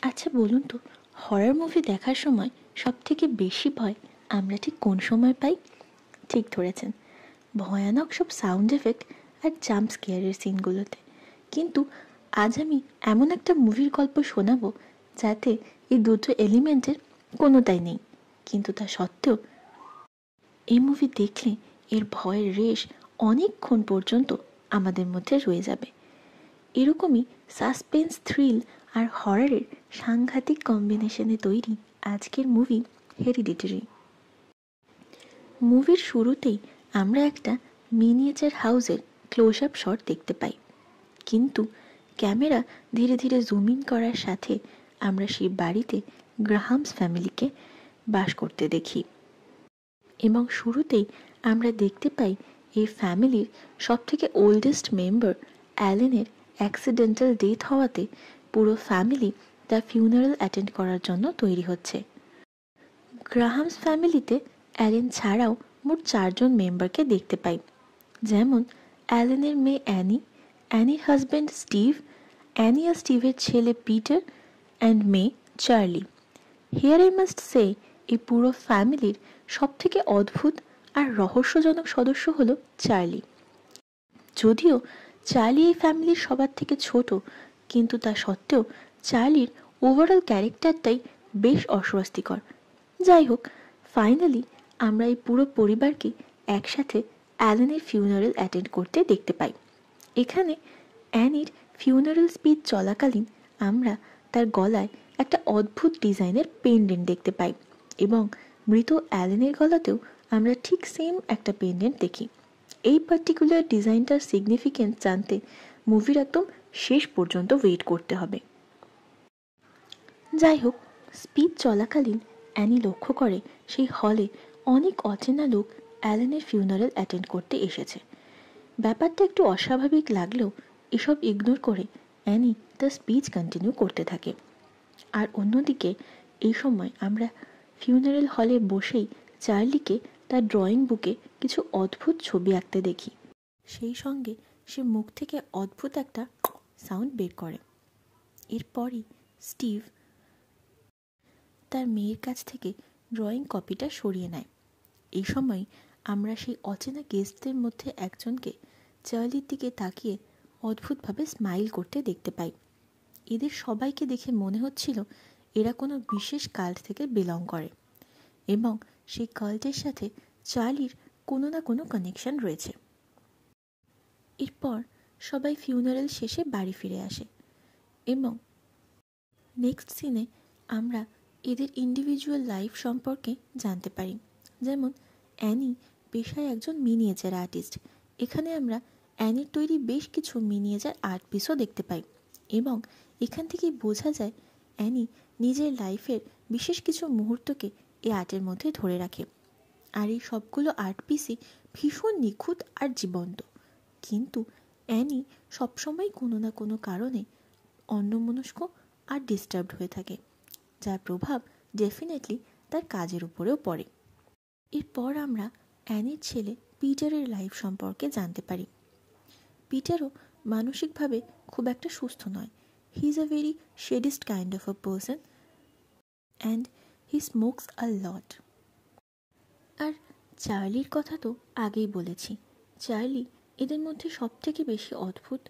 আচ্ছা বলুন তো, হরর মুভি দেখার সময় সবথেকে বেশি ভয় আমরা ঠিক কোন সময় পাই? ঠিক ধরেছেন, ভয়ানক সব সাউন্ড এফেক্ট আর জাম্প স্কেয়ারের সিনগুলোতে। কিন্তু আজ আমি এমন একটা মুভির গল্প শোনাবো যাতে এই দুটো এলিমেন্টের কোনোটাই নেই, কিন্তু তা সত্ত্বেও এই মুভি দেখলে এর ভয়ের রেশ অনেকক্ষণ পর্যন্ত আমাদের মধ্যে রয়ে যাবে। এরকমই সাসপেন্স, থ্রিল আর হররের সাংঘাতিক কম্বিনেশনে তৈরি আজকের মুভি হেরিডিটারি। মুভির শুরুতেই আমরা একটা মিনিয়েচার হাউসের ক্লোজ আপ শট দেখতে পাই, কিন্তু ক্যামেরা ধীরে ধীরে জুম ইন করার সাথে আমরা সেই বাড়িতে গ্রাহামস ফ্যামিলিকে বাস করতে দেখি। এবং শুরুতেই আমরা দেখতে পাই এই ফ্যামিলির সবথেকে ওল্ডেস্ট মেম্বার অ্যালেনের অ্যাক্সিডেন্টাল ডেথ হওয়াতে পুরো ফ্যামিলি তার ফিউনারাল অ্যাটেন্ড করার জন্য তৈরি হচ্ছে। গ্রাহামস ফ্যামিলিতে অ্যালেন ছাড়াও মোট 4 জন মেম্বারকে দেখতে পাই, যেমন অ্যালেনের মেয়ে অ্যানি, অ্যানির হাজব্যান্ড স্টিভ, অ্যানি আর স্টিভের ছেলে পিটার অ্যান্ড মেয়ে Charlie. Here I must say, এই পুরো ফ্যামিলির সবথেকে অদ্ভুত আর রহস্যজনক সদস্য হলো চার্লি। যদিও চার্লি এই ফ্যামিলির সবার থেকে ছোট, কিন্তু তা সত্ত্বেও চার্লির ওভারঅল ক্যারেক্টারটাই বেশ অস্বস্তিকর। যাই হোক, ফাইনালি আমরা এই পুরো পরিবারকে একসাথে অ্যালেনের ফিউনারাল অ্যাটেন্ড করতে দেখতে পাই। এখানে অ্যানির ফিউনারাল স্পিচ চলাকালীন আমরা তার গলায় একটা অদ্ভুত ডিজাইনের পেন্ডেন্ট দেখতে পাই, এবং মৃত অ্যালেনের গলাতেও আমরা ঠিক সেম একটা পেন্ডেন্ট দেখি। এই পার্টিকুলার ডিজাইনটার সিগনিফিকেন্স জানতে মুভির একদম শেষ পর্যন্ত ওয়েট করতে হবে। যাই হোক, স্পিচ চলাকালীন অ্যানি লক্ষ্য করে সেই হলে অনেক অচেনা লোক অ্যালেনের ফিউনারাল অ্যাটেন্ড করতে এসেছে। ব্যাপারটা একটু অস্বাভাবিক লাগলেও এসব ইগনোর করে অ্যানি তার স্পিচ কন্টিনিউ করতে থাকে। আর অন্যদিকে এই সময় আমরা ফিউনারাল হলে বসেই চার্লিকে তার ড্রয়িং বুকে কিছু অদ্ভুত ছবি আঁকতে দেখি। সেই সঙ্গে সে মুখ থেকে অদ্ভুত একটা সাউন্ড বের করে। এরপরই স্টিভ তার মেয়ের কাছ থেকে ড্রয়িং কপিটা সরিয়ে নেয়। এই সময় আমরা সেই অচেনা গেস্টদের মধ্যে একজনকে চার্লির দিকে তাকিয়ে অদ্ভুতভাবে স্মাইল করতে দেখতে পাই। এদের সবাইকে দেখে মনে হচ্ছিল এরা কোনো বিশেষ কাল্ট থেকে বিলং করে, এবং সেই কাল্টের সাথে চার্লির কোনো না কোনো কানেকশন রয়েছে। এরপর সবাই ফিউনারাল শেষে বাড়ি ফিরে আসে, এবং নেক্সট সিনে আমরা এদের ইন্ডিভিজুয়াল লাইফ সম্পর্কে জানতে পারি। যেমন অ্যানি পেশায় একজন মিনিয়েচার আর্টিস্ট। এখানে আমরা অ্যানির তৈরি বেশ কিছু মিনিয়েচার আর্ট পিসও দেখতে পাই, এবং এখান থেকেই বোঝা যায় অ্যানি নিজের লাইফের বিশেষ কিছু মুহূর্তকে এই আর্টের মধ্যে ধরে রাখে। আর এই সবগুলো আর্ট পিসই ভীষণ নিখুঁত আর জীবন্ত, কিন্তু অ্যানি সবসময় কোনো না কোনো কারণে অন্যমনস্ক আর ডিস্টার্বড হয়ে থাকে, যার প্রভাব ডেফিনেটলি তার কাজের উপরেও পড়ে। এরপর আমরা অ্যানির ছেলে পিটারের লাইফ সম্পর্কে জানতে পারি। পিটারও মানসিকভাবে খুব একটা সুস্থ নয়। He is a very sadist kind of a person and he smokes a lot. আর চার্লির কথা তো আগেই বলেছি। চার্লি এদের মধ্যে সবথেকে বেশি অদ্ভুত,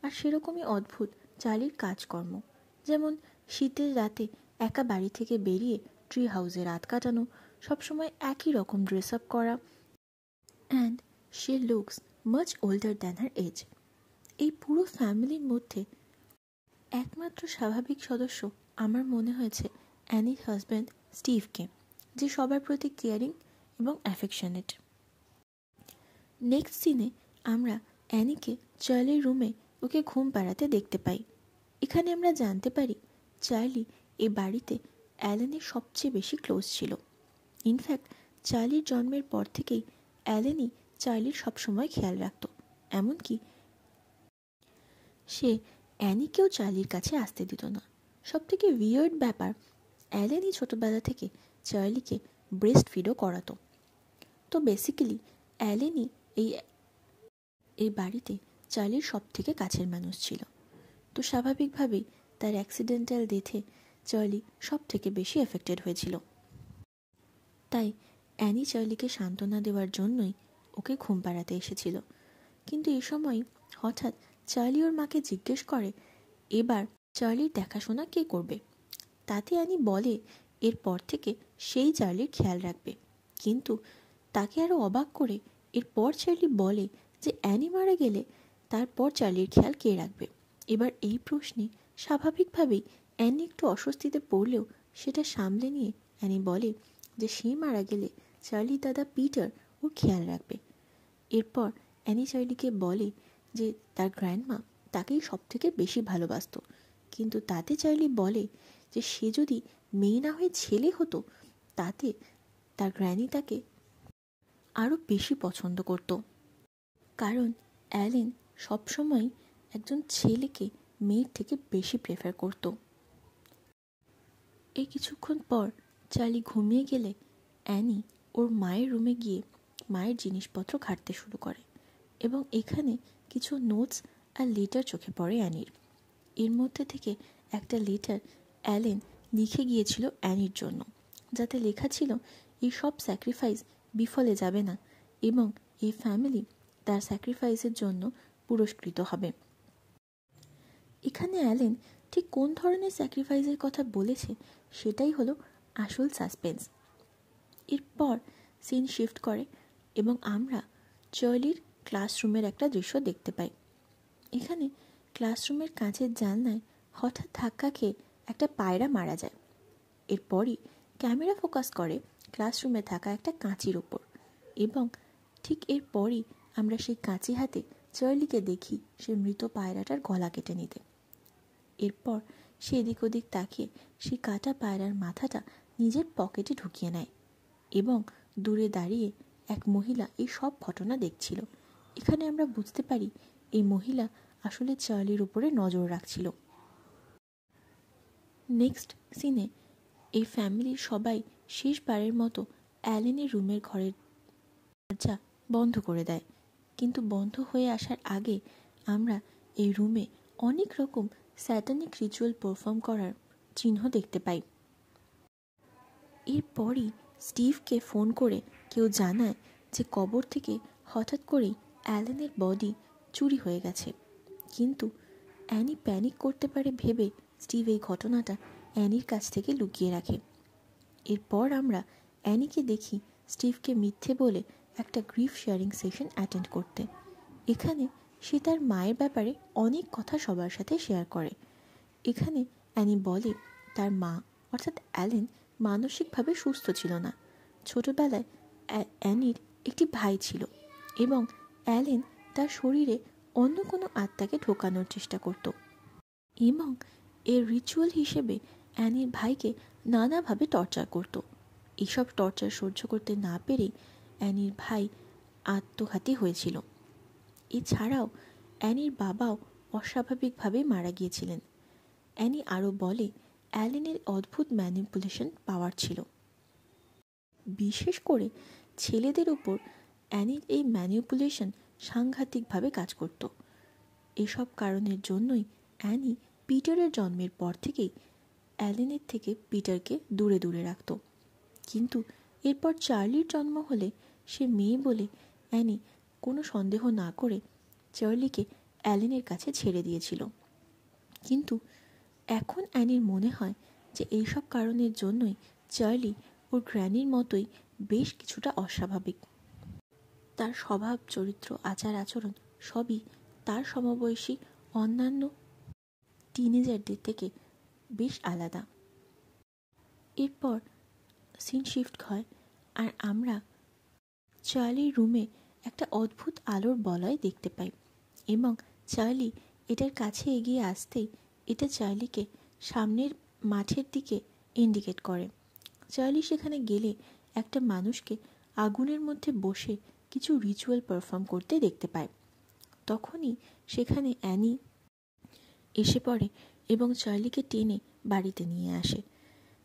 আর সেরকমই অদ্ভুত চার্লির কাজকর্ম। যেমন শীতের রাতে একা বাড়ি থেকে বেরিয়ে ট্রি হাউসে রাত কাটানো, সবসময় একই রকম ড্রেস আপ করা, and she looks much older than her age. এই পুরো ফ্যামিলির মধ্যে একমাত্র স্বাভাবিক সদস্য আমার মনে হয়েছে অ্যানির হাজব্যান্ড স্টিভকে, যে সবার প্রতি কেয়ারিং এবং অ্যাফেকশনেট। নেক্সট সিনে আমরা অ্যানিকে চার্লির রুমে ওকে ঘুম পাড়াতে দেখতে পাই। এখানে আমরা জানতে পারি চার্লি এই বাড়িতে অ্যালেনের সবচেয়ে বেশি ক্লোজ ছিল। ইনফ্যাক্ট চার্লির জন্মের পর থেকেই অ্যালেনই চার্লির সবসময় খেয়াল রাখত, এমনকি সে অ্যানিকেও চার্লির কাছে আসতে দিত না। সবথেকে উইয়ার্ড ব্যাপার, অ্যালেনই ছোটোবেলা থেকে চার্লিকে ব্রেস্ট ফিডও করাতো। তো বেসিক্যালি অ্যালেনই এই বাড়িতে চার্লির সব থেকে কাছের মানুষ ছিল। তো স্বাভাবিকভাবেই তার অ্যাক্সিডেন্টাল ডেথে চার্লি সব থেকে বেশি এফেক্টেড হয়েছিল। তাই অ্যানি চার্লিকে সান্ত্বনা দেওয়ার জন্যই ওকে ঘুম পাড়াতে এসেছিল। কিন্তু এ সময় হঠাৎ চার্লি ওর মাকে জিজ্ঞেস করে এবার চার্লির দেখাশোনা কে করবে। তাতে অ্যানি বলে এরপর থেকে সেই চার্লির খেয়াল রাখবে। কিন্তু তাকে আরও অবাক করে এরপর চার্লি বলে যে অ্যানি মারা গেলে তারপর চার্লির খেয়াল কে রাখবে। এবার এই প্রশ্নে স্বাভাবিকভাবেই অ্যানি একটু অস্বস্তিতে পড়লেও সেটা সামলে নিয়ে অ্যানি বলে যে সে মারা গেলে চার্লির দাদা পিটার ওর খেয়াল রাখবে। এরপর অ্যানি চার্লিকে বলে যে তার গ্র্যান্ডমা তাকেই সব থেকে বেশি ভালোবাসত, কিন্তু তাতে চার্লি বলে যে সে যদি মেয়ে না হয়ে ছেলে হতো তাতে তার গ্র্যানি তাকে আরও বেশি পছন্দ করত, কারণ অ্যালেন সবসময় একজন ছেলেকে মেয়ের থেকে বেশি প্রেফার করত। এই কিছুক্ষণ পর চার্লি ঘুমিয়ে গেলে অ্যানি ওর মায়ের রুমে গিয়ে মায়ের জিনিসপত্র ঘাঁটতে শুরু করে এবং এখানে কিছু নোটস আর লেটার চোখে পড়ে অ্যানির। এর মধ্যে থেকে একটা লেটার অ্যালেন লিখে গিয়েছিল অ্যানির জন্য, যাতে লেখা ছিল এই সব স্যাক্রিফাইস বিফলে যাবে না এবং এই ফ্যামিলি তার স্যাক্রিফাইসের জন্য পুরস্কৃত হবে। এখানে অ্যালেন ঠিক কোন ধরনের স্যাক্রিফাইসের কথা বলেছে সেটাই হলো আসল সাসপেন্স। এরপর সিন শিফট করে এবং আমরা চার্লির ক্লাসরুমের একটা দৃশ্য দেখতে পাই। এখানে ক্লাসরুমের কাঁচের জানলায় হঠাৎ ধাক্কা খেয়ে একটা পায়রা মারা যায়। এরপরই ক্যামেরা ফোকাস করে ক্লাসরুমে থাকা একটা কাঁচির ওপর এবং ঠিক এরপরই আমরা সেই কাঁচি হাতে চার্লিকে দেখি সে মৃত পায়রাটার গলা কেটে নিতে। এরপর সে এদিক ওদিক তাকিয়ে সেই কাটা পায়রার মাথাটা নিজের পকেটে ঢুকিয়ে নেয় এবং দূরে দাঁড়িয়ে এক মহিলা এই সব ঘটনা দেখছিল। এখানে আমরা বুঝতে পারি এই মহিলা আসলে চার্লির উপরে নজর রাখছিল। নেক্সট সিনে এই ফ্যামিলির সবাই শেষবারের মতো অ্যালেনের রুমের ঘরের দরজা বন্ধ করে দেয়, কিন্তু বন্ধ হয়ে আসার আগে আমরা এই রুমে অনেক রকম স্যাটানিক রিচুয়াল পারফর্ম করার চিহ্ন দেখতে পাই। এরপরই স্টিভকে ফোন করে কেউ জানায় যে কবর থেকে হঠাৎ করেই অ্যালেনের বডি চুরি হয়ে গেছে, কিন্তু অ্যানি প্যানিক করতে পারে ভেবে স্টিভ এই ঘটনাটা অ্যানির কাছ থেকে লুকিয়ে রাখে। এরপর আমরা অ্যানিকে দেখি স্টিভকে মিথ্যে বলে একটা গ্রিফ শেয়ারিং সেশন অ্যাটেন্ড করতে। এখানে সে তার মায়ের ব্যাপারে অনেক কথা সবার সাথে শেয়ার করে। এখানে অ্যানি বলে তার মা অর্থাৎ অ্যালেন মানসিকভাবে সুস্থ ছিল না। ছোটবেলায় অ্যানির একটি ভাই ছিল এবং অ্যালেন তার শরীরে অন্য কোনো আত্মাকে ঢোকানোর চেষ্টা করত এবং এর রিচুয়াল হিসেবে অ্যানির ভাইকে নানাভাবে টর্চার করত। এইসব টর্চার সহ্য করতে না পেরেই অ্যানির ভাই আত্মঘাতী হয়েছিল। এছাড়াও অ্যানির বাবাও অস্বাভাবিকভাবে মারা গিয়েছিলেন। অ্যানি আরও বলে অ্যালেনের অদ্ভুত ম্যানিপুলেশন পাওয়ার ছিল, বিশেষ করে ছেলেদের উপর অ্যানির এই ম্যানিপুলেশন সাংঘাতিকভাবে কাজ করত। এসব কারণের জন্যই অ্যানি পিটারের জন্মের পর থেকেই অ্যালেনের থেকে পিটারকে দূরে দূরে রাখত। কিন্তু এরপর চার্লির জন্ম হলে সে মেয়ে বলে অ্যানি কোনো সন্দেহ না করে চার্লিকে অ্যালেনের কাছে ছেড়ে দিয়েছিল। কিন্তু এখন অ্যানির মনে হয় যে এইসব কারণের জন্যই চার্লি ওর গ্র্যানির মতোই বেশ কিছুটা অস্বাভাবিক। তার স্বভাব, চরিত্র, আচার আচরণ সবই তার সমবয়সী অন্যান্য টিনেজারদের থেকে বেশ আলাদা। এরপর সিন শিফট হয় আর আমরা চার্লির রুমে একটা অদ্ভুত আলোর বলয় দেখতে পাই এবং চার্লি এটার কাছে এগিয়ে আসতেই এটা চার্লিকে সামনের মাঠের দিকে ইন্ডিকেট করে। চার্লি সেখানে গেলে একটা মানুষকে আগুনের মধ্যে বসে কিছু রিচুয়াল পারফর্ম করতে দেখতে পায়। তখনই সেখানে অ্যানি এসে পড়ে এবং চার্লিকে টেনে বাড়িতে নিয়ে আসে।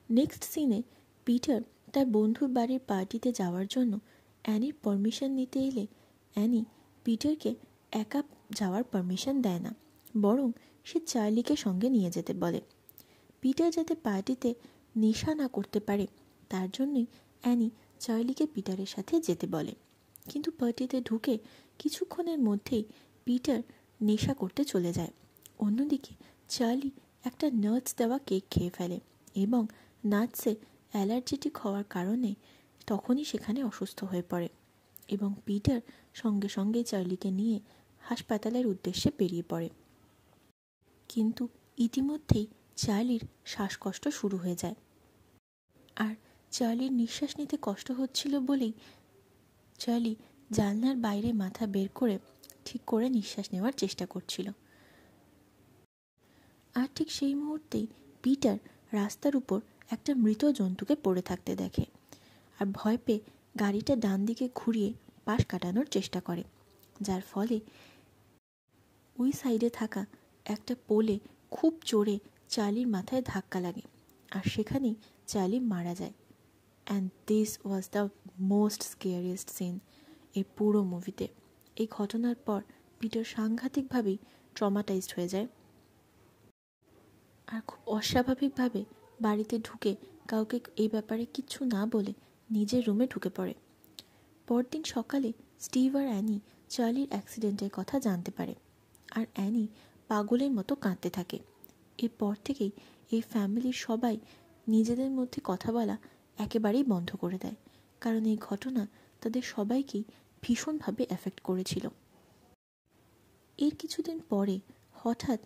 নেক্সট সিনে পিটার তার বন্ধুর বাড়ির পার্টিতে যাওয়ার জন্য অ্যানির পারমিশন নিতে এলে অ্যানি পিটারকে একা যাওয়ার পারমিশন দেয় না, বরং সে চার্লিকে সঙ্গে নিয়ে যেতে বলে। পিটার যাতে পার্টিতে নেশা না করতে পারে তার জন্যই অ্যানি চার্লিকে পিটারের সাথে যেতে বলে। কিন্তু পার্টিতে ঢুকে কিছুক্ষণের মধ্যেই পিটার নেশা করতে চলে যায়। অন্যদিকে চার্লি একটা নাটস দেওয়া কেক খেয়ে ফেলে এবং নাটসে অ্যালার্জেটিক হওয়ার কারণে তখনই সেখানে অসুস্থ হয়ে পড়ে এবং পিটার সঙ্গে সঙ্গে চার্লিকে নিয়ে হাসপাতালের উদ্দেশ্যে বেরিয়ে পড়ে। কিন্তু ইতিমধ্যেই চার্লির শ্বাসকষ্ট শুরু হয়ে যায়, আর চার্লির নিঃশ্বাস নিতে কষ্ট হচ্ছিল বলেই চার্লি জানলার বাইরে মাথা বের করে ঠিক করে নিঃশ্বাস নেওয়ার চেষ্টা করছিল। আর ঠিক সেই মুহূর্তেই পিটার রাস্তার উপর একটা মৃত জন্তুকে পড়ে থাকতে দেখে আর ভয় পেয়ে গাড়িটা ডান দিকে ঘুরিয়ে পাশ কাটানোর চেষ্টা করে, যার ফলে ওই সাইডে থাকা একটা পোলে খুব জোরে চার্লির মাথায় ধাক্কা লাগে আর সেখানেই চার্লি মারা যায়। And this was the most scariest scene এই পুরো মুভিতে। এই ঘটনার পর পিটার সাংঘাতিকভাবেই ট্রমাটাইজড হয়ে যায় আর খুব অস্বাভাবিকভাবে বাড়িতে ঢুকে কাউকে এই ব্যাপারে কিচ্ছু না বলে নিজের রুমে ঢুকে পড়ে। পরদিন সকালে স্টিভ আর অ্যানি চার্লির অ্যাক্সিডেন্টের কথা জানতে পারে আর অ্যানি পাগলের মতো কাঁদতে থাকে। এরপর থেকেই এই ফ্যামিলির সবাই নিজেদের মধ্যে কথা বলা একেবারেই বন্ধ করে দেয়, কারণ এই ঘটনা তাদের সবাইকেই ভীষণভাবে এফেক্ট করেছিল। এর কিছুদিন পরে হঠাৎ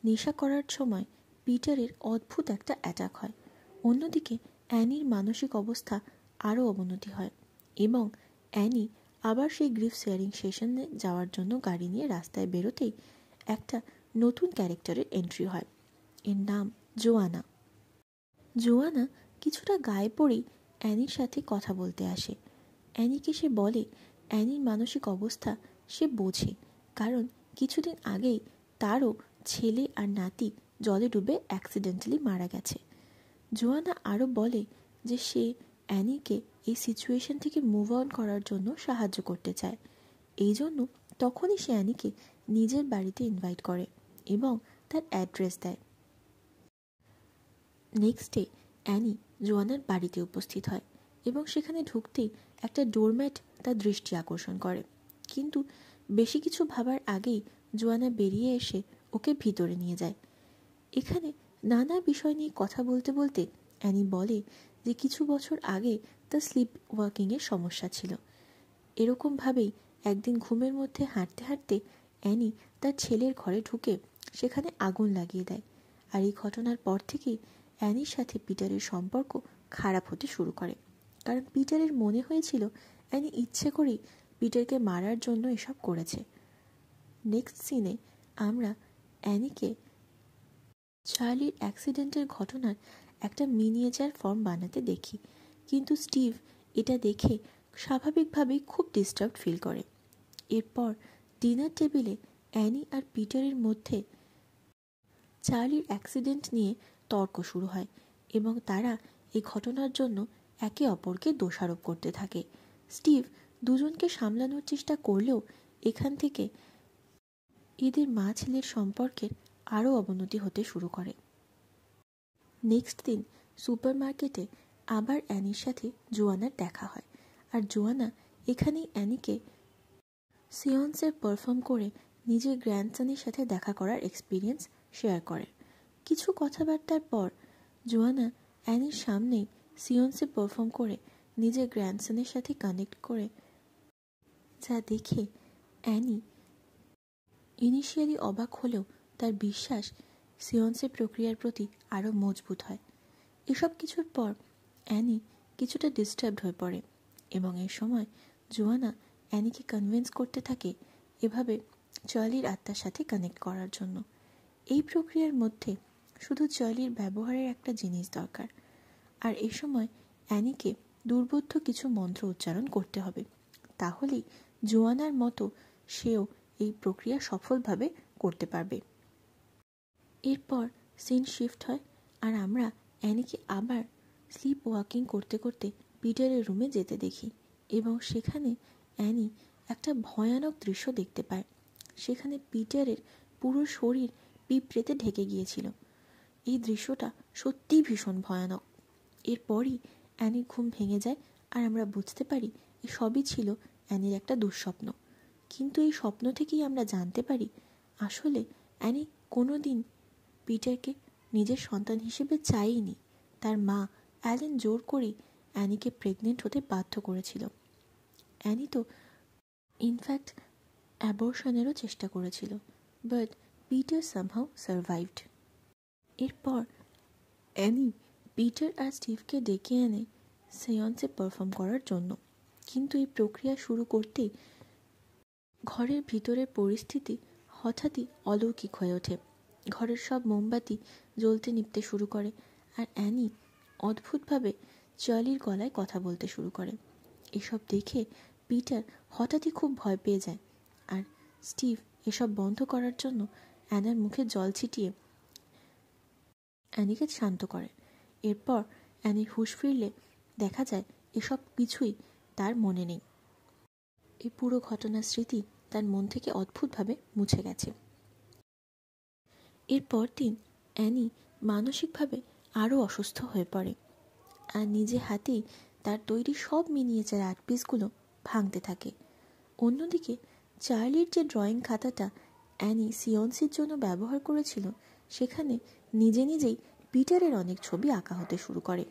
নেশা করার সময় পিটারের অদ্ভুত একটা অ্যাটাক হয়। অন্যদিকে অ্যানির মানসিক অবস্থা আরও অবনতি হয় এবং অ্যানি আবার সেই গ্রিফ শেয়ারিং সেশনে যাওয়ার জন্য গাড়ি নিয়ে রাস্তায় বেরোতেই একটা নতুন ক্যারেক্টারের এন্ট্রি হয়। এর নাম জোয়ানা। জোয়ানা কিছুটা গায়ে পড়েই অ্যানির সাথে কথা বলতে আসে। অ্যানিকে সে বলে অ্যানির মানসিক অবস্থা সে বোঝে, কারণ কিছুদিন আগেই তারও ছেলে আর নাতি জলে ডুবে অ্যাক্সিডেন্টালি মারা গেছে। জোয়ানা আরও বলে যে সে অ্যানিকে এই সিচুয়েশন থেকে মুভ অন করার জন্য সাহায্য করতে চায়। এই জন্য তখনই সে অ্যানিকে নিজের বাড়িতে ইনভাইট করে এবং তার অ্যাড্রেস দেয়। নেক্সট ডে অ্যানি জোয়ানার বাড়িতে উপস্থিত হয় এবং সেখানে ঢুকতেই একটা ডোরম্যাট তার দৃষ্টি আকর্ষণ করে, কিন্তু বেশি কিছু ভাবার আগেই জোয়ানা বেরিয়ে এসে ওকে ভিতরে নিয়ে যায়। এখানে নানা বিষয় নিয়ে কথা বলতে বলতে অ্যানি বলে যে কিছু বছর আগে তার স্লিপ ওয়াকিংয়ের সমস্যা ছিল। এরকমভাবেই একদিন ঘুমের মধ্যে হাঁটতে হাঁটতে অ্যানি তার ছেলের ঘরে ঢুকে সেখানে আগুন লাগিয়ে দেয়, আর এই ঘটনার পর থেকেই অ্যানির সাথে পিটারের সম্পর্ক খারাপ হতে শুরু করে, কারণ পিটারের মনে হয়েছিল অ্যানি ইচ্ছে করেই পিটারকে মারার জন্য এসব করেছে। নেক্সট সিনে আমরা অ্যানিকে চার্লির অ্যাক্সিডেন্টের ঘটনার একটা মিনিয়েচার ফর্ম বানাতে দেখি, কিন্তু স্টিভ এটা দেখে স্বাভাবিকভাবেই খুব ডিস্টার্বড ফিল করে। এরপর ডিনার টেবিলে অ্যানি আর পিটারের মধ্যে চার্লির অ্যাক্সিডেন্ট নিয়ে তর্ক শুরু হয় এবং তারা এই ঘটনার জন্য একে অপরকে দোষারোপ করতে থাকে। স্টিভ দুজনকে সামলানোর চেষ্টা করলেও এখান থেকে এদের মা ছেলের সম্পর্কের আরও অবনতি হতে শুরু করে। নেক্সট দিন সুপার মার্কেটে আবার অ্যানির সাথে জোয়ানার দেখা হয়, আর জোয়ানা এখানেই অ্যানিকে সিয়ন্সে পারফর্ম করে নিজের গ্র্যান্ডসনের সাথে দেখা করার এক্সপিরিয়েন্স শেয়ার করে। কিছু কথাবার্তার পর জোয়ানা অ্যানির সামনেই সিয়ন্সে পারফর্ম করে নিজের গ্র্যান্ডসনের সাথে কানেক্ট করে, যা দেখে অ্যানি ইনিশিয়ালি অবাক হলেও তার বিশ্বাস সিয়ন্সে প্রক্রিয়ার প্রতি আরও মজবুত হয়। এসব কিছুর পর অ্যানি কিছুটা ডিস্টার্বড হয়ে পড়ে এবং এই সময় জোয়ানা অ্যানিকে কনভিন্স করতে থাকে এভাবে চার্লির আত্মার সাথে কানেক্ট করার জন্য। এই প্রক্রিয়ার মধ্যে শুধু চার্লির ব্যবহারের একটা জিনিস দরকার, আর এই সময় অ্যানিকে দুর্বোধ্য কিছু মন্ত্র উচ্চারণ করতে হবে, তাহলেই জোয়ানার মতো সেও এই প্রক্রিয়া সফলভাবে করতে পারবে। এরপর সিন শিফট হয় আর আমরা অ্যানিকে আবার স্লিপ ওয়াকিং করতে করতে পিটারের রুমে যেতে দেখি এবং সেখানে অ্যানি একটা ভয়ানক দৃশ্য দেখতে পায়। সেখানে পিটারের পুরো শরীর পিঁপড়েতে ঢেকে গিয়েছিল এই দৃশ্যটা সত্যিই ভীষণ ভয়ানক। এরপরই অ্যানির ঘুম ভেঙে যায় আর আমরা বুঝতে পারি এই সবই ছিল অ্যানির একটা দুঃস্বপ্ন। কিন্তু এই স্বপ্ন থেকেই আমরা জানতে পারি আসলে অ্যানি কোনো দিন পিটারকে নিজের সন্তান হিসেবে চায়নি। তার মা অ্যালেন জোর করে অ্যানিকে প্রেগনেন্ট হতে বাধ্য করেছিল। অ্যানি তো ইনফ্যাক্ট অ্যাবর্শনেরও চেষ্টা করেছিল, বাট পিটার সামহাউ সারভাইভড। এরপর অ্যানি পিটার আর স্টিভকে ডেকে এনে সেয়ন্সে পারফর্ম করার জন্য। কিন্তু এই প্রক্রিয়া শুরু করতেই ঘরের ভিতরের পরিস্থিতি হঠাৎই অলৌকিক হয়ে ওঠে। ঘরের সব মোমবাতি জ্বলতে নিভতে শুরু করে আর অ্যানি অদ্ভুতভাবে চার্লির গলায় কথা বলতে শুরু করে। এসব দেখে পিটার হঠাৎই খুব ভয় পেয়ে যায় আর স্টিভ এসব বন্ধ করার জন্য অ্যানার মুখে জল ছিটিয়ে অ্যানিকে শান্ত করে। এরপর অ্যানির হুঁশ ফিরলে দেখা যায় এসব কিছুই তার মনে নেই। এই পুরো ঘটনার স্মৃতি তার মন থেকে অদ্ভুতভাবে মুছে গেছে। এরপর দিন অ্যানি মানসিকভাবে আরও অসুস্থ হয়ে পড়ে আর নিজে হাতেই তার তৈরি সব মিনিয়েচার আর্ট পিসগুলো ভাঙতে থাকে। অন্যদিকে চার্লির যে ড্রয়িং খাতাটা অ্যানি সিয়ন্সির জন্য ব্যবহার করেছিল সেখানে নিজে নিজেই পিটারের অনেক ছবি আঁকা হতে শুরু করে।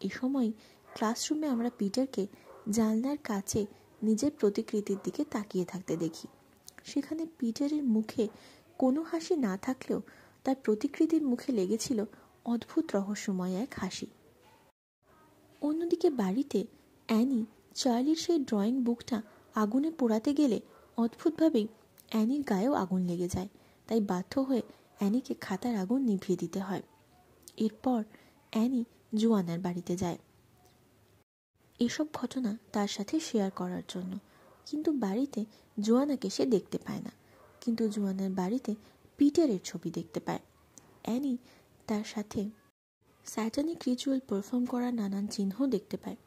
এ সময় ক্লাসরুমে আমরা পিটারকে জানলার কাছে নিজের প্রতিকৃতির দিকে তাকিয়ে থাকতে দেখি। সেখানে পিটারের মুখে কোনো হাসি না থাকলেও তার প্রতিকৃতির মুখে লেগেছিল অদ্ভুত রহস্যময় এক হাসি। অন্যদিকে বাড়িতে অ্যানি চার্লির সেই ড্রয়িং বুকটা আগুনে পোড়াতে গেলে অদ্ভুতভাবেই অ্যানির গায়েও আগুন লেগে যায়, তাই বাধ্য হয়ে অ্যানিকে খাতার আগুন নিভিয়ে দিতে হয়। এরপর অ্যানি জোয়ানার বাড়িতে যায় এসব ঘটনা তার সাথে শেয়ার করার জন্য, কিন্তু বাড়িতে জোয়ানাকে সে দেখতে পায় না। কিন্তু জোয়ানার বাড়িতে পিটারের ছবি দেখতে পায়। অ্যানি তার সাথে স্যাটানিক রিচুয়াল পারফর্ম করার নানান চিহ্ন দেখতে পায়।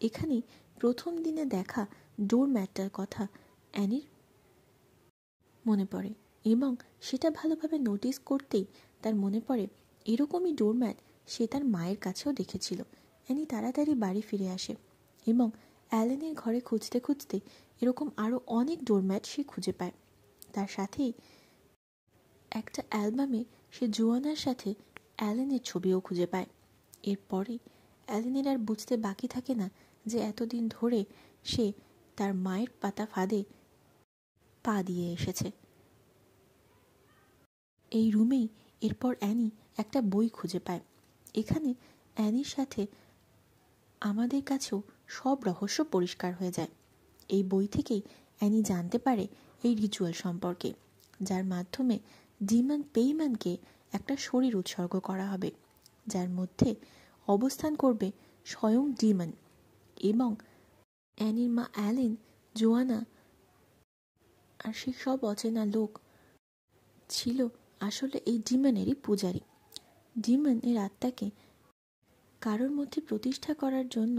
এখানেই প্রথম দিনে দেখা ডোরম্যাটটার কথা অ্যানির মনে পড়ে এবং সেটা ভালোভাবে নোটিস করতেই তার মনে পড়ে এরকমই ডোরম্যাট সে তার মায়ের কাছেও দেখেছিল। অ্যানি তাড়াতাড়ি বাড়ি ফিরে আসে এবং অ্যালেনের ঘরে খুঁজতে খুঁজতে এরকম আরও অনেক ডোরম্যাট সে খুঁজে পায়। তার সাথেই একটা অ্যালবামে সে জোয়ানার সাথে অ্যালেনের ছবিও খুঁজে পায়। এরপরে অ্যালেনের আর বুঝতে বাকি থাকে না যে এতদিন ধরে সে তার মায়ের পাতা ফাঁদে পা দিয়ে এসেছে। এই রুমেই এরপর অ্যানি একটা বই খুঁজে পায়। এখানে অ্যানির সাথে আমাদের কাছেও সব রহস্য পরিষ্কার হয়ে যায়। এই বই থেকেই অ্যানি জানতে পারে এই রিচুয়াল সম্পর্কে, যার মাধ্যমে ডিমন পেইম্যানকে একটা শরীর উৎসর্গ করা হবে, যার মধ্যে অবস্থান করবে স্বয়ং ডিমন। এবং অ্যানির মা অ্যালেন, জোয়ানা আর সেই সব অচেনা লোক ছিল আসলে এই ডিমনেরই পূজারী। ডিমন এর আত্মাকে কারোর মধ্যে প্রতিষ্ঠা করার জন্য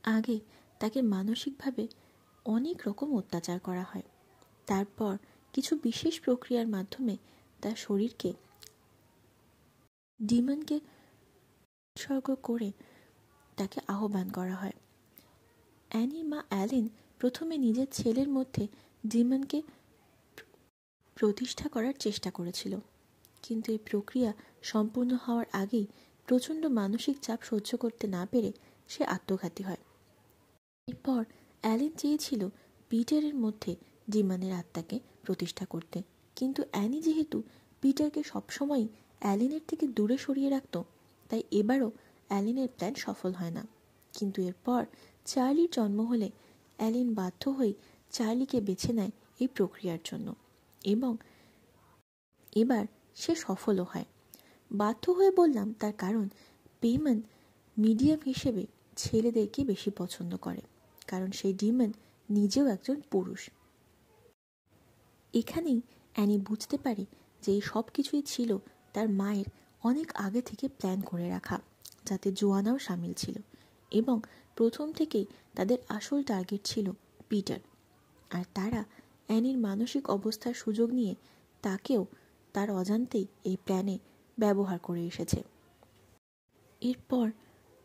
আগে তাকে মানসিকভাবে অনেক রকম অত্যাচার করা হয়। তারপর কিছু বিশেষ প্রক্রিয়ার মাধ্যমে তার শরীরকে ডিমনকে উৎসর্গ করে তাকে আহ্বান করা হয়। অ্যানির মা অ্যালেন প্রথমে নিজের ছেলের মধ্যে ডিমনকে প্রতিষ্ঠা করার চেষ্টা করেছিল, কিন্তু এই প্রক্রিয়া সম্পূর্ণ হওয়ার আগেই প্রচণ্ড মানসিক চাপ সহ্য করতে না পেরে সে আত্মঘাতী হয়। এরপর অ্যালেন চেয়েছিল পিটারের মধ্যে ডিমনের আত্মাকে প্রতিষ্ঠা করতে, কিন্তু অ্যানি যেহেতু পিটারকে সবসময় অ্যালেনের থেকে দূরে সরিয়ে রাখত, তাই এবারও অ্যালেনের প্ল্যান সফল হয় না। কিন্তু এরপর চার্লির জন্ম হলে অ্যালেন বাধ্য হয়ে চার্লিকে বেছে নেয় এই প্রক্রিয়ার জন্য এবং এবার সে সফলও হয়। বাধ্য হয়ে বললাম তার কারণ পেইম্যান মিডিয়াম হিসেবে ছেলেদেরকে বেশি পছন্দ করে, কারণ সেই ডিমন নিজেও একজন পুরুষ। এখানেই অ্যানি বুঝতে পারে যে এই সব কিছুই ছিল তার মায়ের অনেক আগে থেকে প্ল্যান করে রাখা, যাতে জোয়ানাও সামিল ছিল এবং প্রথম থেকেই তাদের আসল টার্গেট ছিল পিটার। আর তারা অ্যানির মানসিক অবস্থার সুযোগ নিয়ে তাকেও তার অজান্তেই এই প্ল্যানে ব্যবহার করে এসেছে। এরপর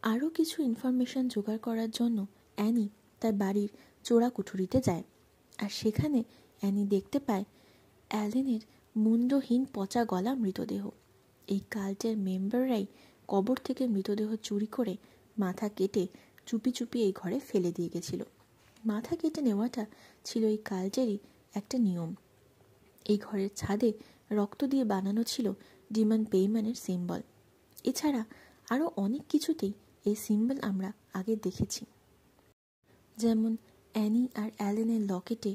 আরও কিছু ইনফরমেশন জোগাড় করার জন্য অ্যানি তার বাড়ির চোরা কুঠুরিতে যায়। আর সেখানে অ্যানি দেখতে পায় অ্যালেনের মুন্ডহীন পচা গলা মৃতদেহ। এই কাল্টের মেম্বাররাই কবর থেকে মৃতদেহ চুরি করে মাথা কেটে চুপি চুপি এই ঘরে ফেলে দিয়ে গেছিল। মাথা কেটে নেওয়াটা ছিল এই কাল্টেরই একটা নিয়ম। এই ঘরের ছাদে রক্ত দিয়ে বানানো ছিল ডিমন পেইম্যানের সিম্বল। এছাড়া আরও অনেক কিছুতেই এই সিম্বল আমরা আগে দেখেছি, যেমন অ্যানি আর অ্যালেনের লকেটে,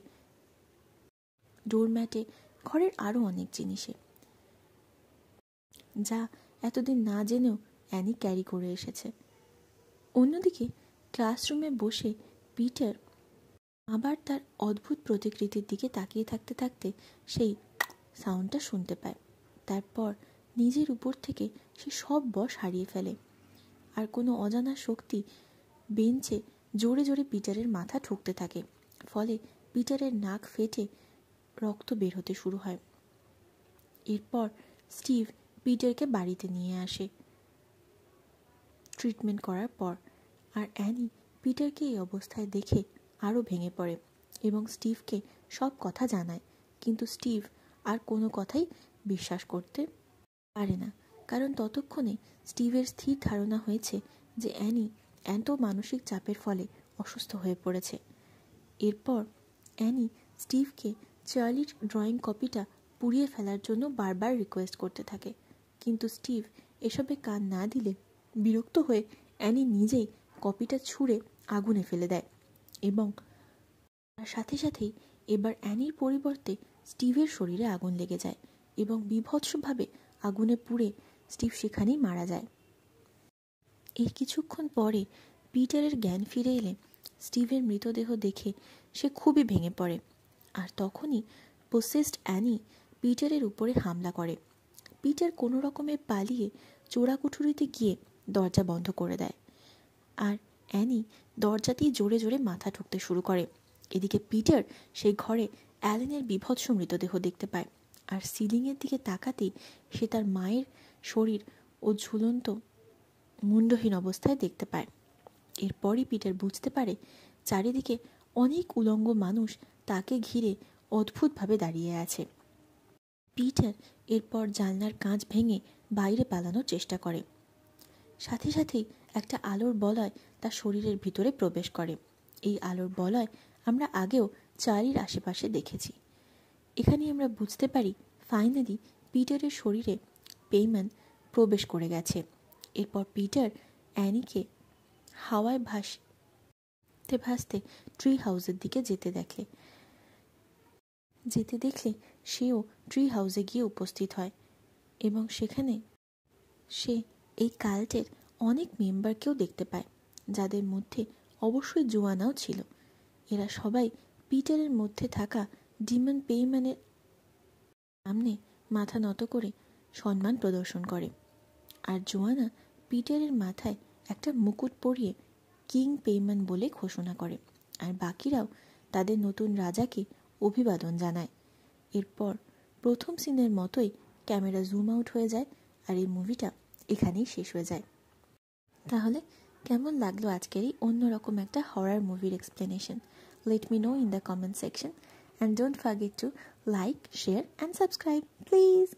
ডোরম্যাটে, ঘরের আরও অনেক জিনিসে, যা এতদিন না জেনেও অ্যানি ক্যারি করে এসেছে। অন্যদিকে ক্লাসরুমে বসে পিটার আবার তার অদ্ভুত প্রতিকৃতির দিকে তাকিয়ে থাকতে থাকতে সেই সাউন্ডটা শুনতে পায়। তারপর নিজের উপর থেকে সে সব বশ হারিয়ে ফেলে, আর কোনো অজানা শক্তি বেঞ্চে জোরে জোরে পিটারের মাথা ঠুকতে থাকে। ফলে পিটারের নাক ফেটে রক্ত বের হতে শুরু হয়। এরপর স্টিভ পিটারকে বাড়িতে নিয়ে আসে ট্রিটমেন্ট করার পর, আর অ্যানি পিটারকে এই অবস্থায় দেখে আরও ভেঙে পড়ে এবং স্টিভকে সব কথা জানায়। কিন্তু স্টিভ আর কোনো কথাই বিশ্বাস করতে পারে না, কারণ ততক্ষণে স্টিভের স্থির ধারণা হয়েছে যে অ্যানি এত মানসিক চাপের ফলে অসুস্থ হয়ে পড়েছে। এরপর অ্যানি স্টিভকে চার্লির ড্রয়িং কপিটা পুড়িয়ে ফেলার জন্য বারবার রিকোয়েস্ট করতে থাকে, কিন্তু স্টিভ এসবে কান না দিলে বিরক্ত হয়ে অ্যানি নিজেই কপিটা ছুঁড়ে আগুনে ফেলে দেয় এবং তার সাথে সাথেই এবার অ্যানির পরিবর্তে স্টিভের শরীরে আগুন লেগে যায় এবং বীভৎসভাবে আগুনে পুড়ে স্টিভ সেখানেই মারা যায়। এর কিছুক্ষণ পরে পিটারের জ্ঞান ফিরে এলে স্টিভের মৃতদেহ দেখে সে খুবই ভেঙে পড়ে, আর তখনই পোসেসড অ্যানি পিটারের উপরে হামলা করে। পিটার কোনো রকমে পালিয়ে চোরা কুঠুরিতে গিয়ে দরজা বন্ধ করে দেয়, আর অ্যানি দরজাতেই জোরে জোরে মাথা ঠুকতে শুরু করে। এদিকে পিটার সেই ঘরে অ্যালেনের বীভৎস মৃতদেহ দেখতে পায়, আর সিলিংয়ের দিকে তাকাতেই সে তার মায়ের শরীর ও ঝুলন্ত মুন্ডহীন অবস্থায় দেখতে পায়। এরপরই পিটার বুঝতে পারে চারিদিকে অনেক উলঙ্গ মানুষ তাকে ঘিরে অদ্ভুতভাবে দাঁড়িয়ে আছে। পিটার এরপর জানলার কাঁচ ভেঙে বাইরে পালানোর চেষ্টা করে। সাথে সাথেই একটা আলোর বলয় তার শরীরের ভিতরে প্রবেশ করে। এই আলোর বলয় আমরা আগেও চার্লির আশেপাশে দেখেছি। এখানে আমরা বুঝতে পারি ফাইনালি পিটারের শরীরে পেইম্যান প্রবেশ করে গেছে। এরপর পিটার অ্যানিকে হাওয়ায় ভাসতে ভাসতে ট্রি হাউসের দিকে যেতে দেখলে সেও ট্রি হাউসে গিয়ে উপস্থিত হয় এবং সেখানে সে এই কাল্টের অনেক মেম্বারকেও দেখতে পায়, যাদের মধ্যে অবশ্যই জোয়ানাও ছিল। এরা সবাই পিটারের মধ্যে থাকা ডিমন পেইম্যানের সামনে মাথা নত করে সম্মান প্রদর্শন করে, আর জোয়ানা পিটারের মাথায় একটা মুকুট পরিয়ে কিং পেইম্যান বলে ঘোষণা করে, আর বাকিরাও তাদের নতুন রাজাকে অভিবাদন জানায়। এরপর প্রথম সিনের মতোই ক্যামেরা জুম আউট হয়ে যায়, আর এই মুভিটা এখানেই শেষ হয়ে যায়। তাহলে কেমন লাগলো আজকের এই অন্যরকম একটা হরার মুভির explanation? Let me know in the comment section, and don't forget to like, share and subscribe, please.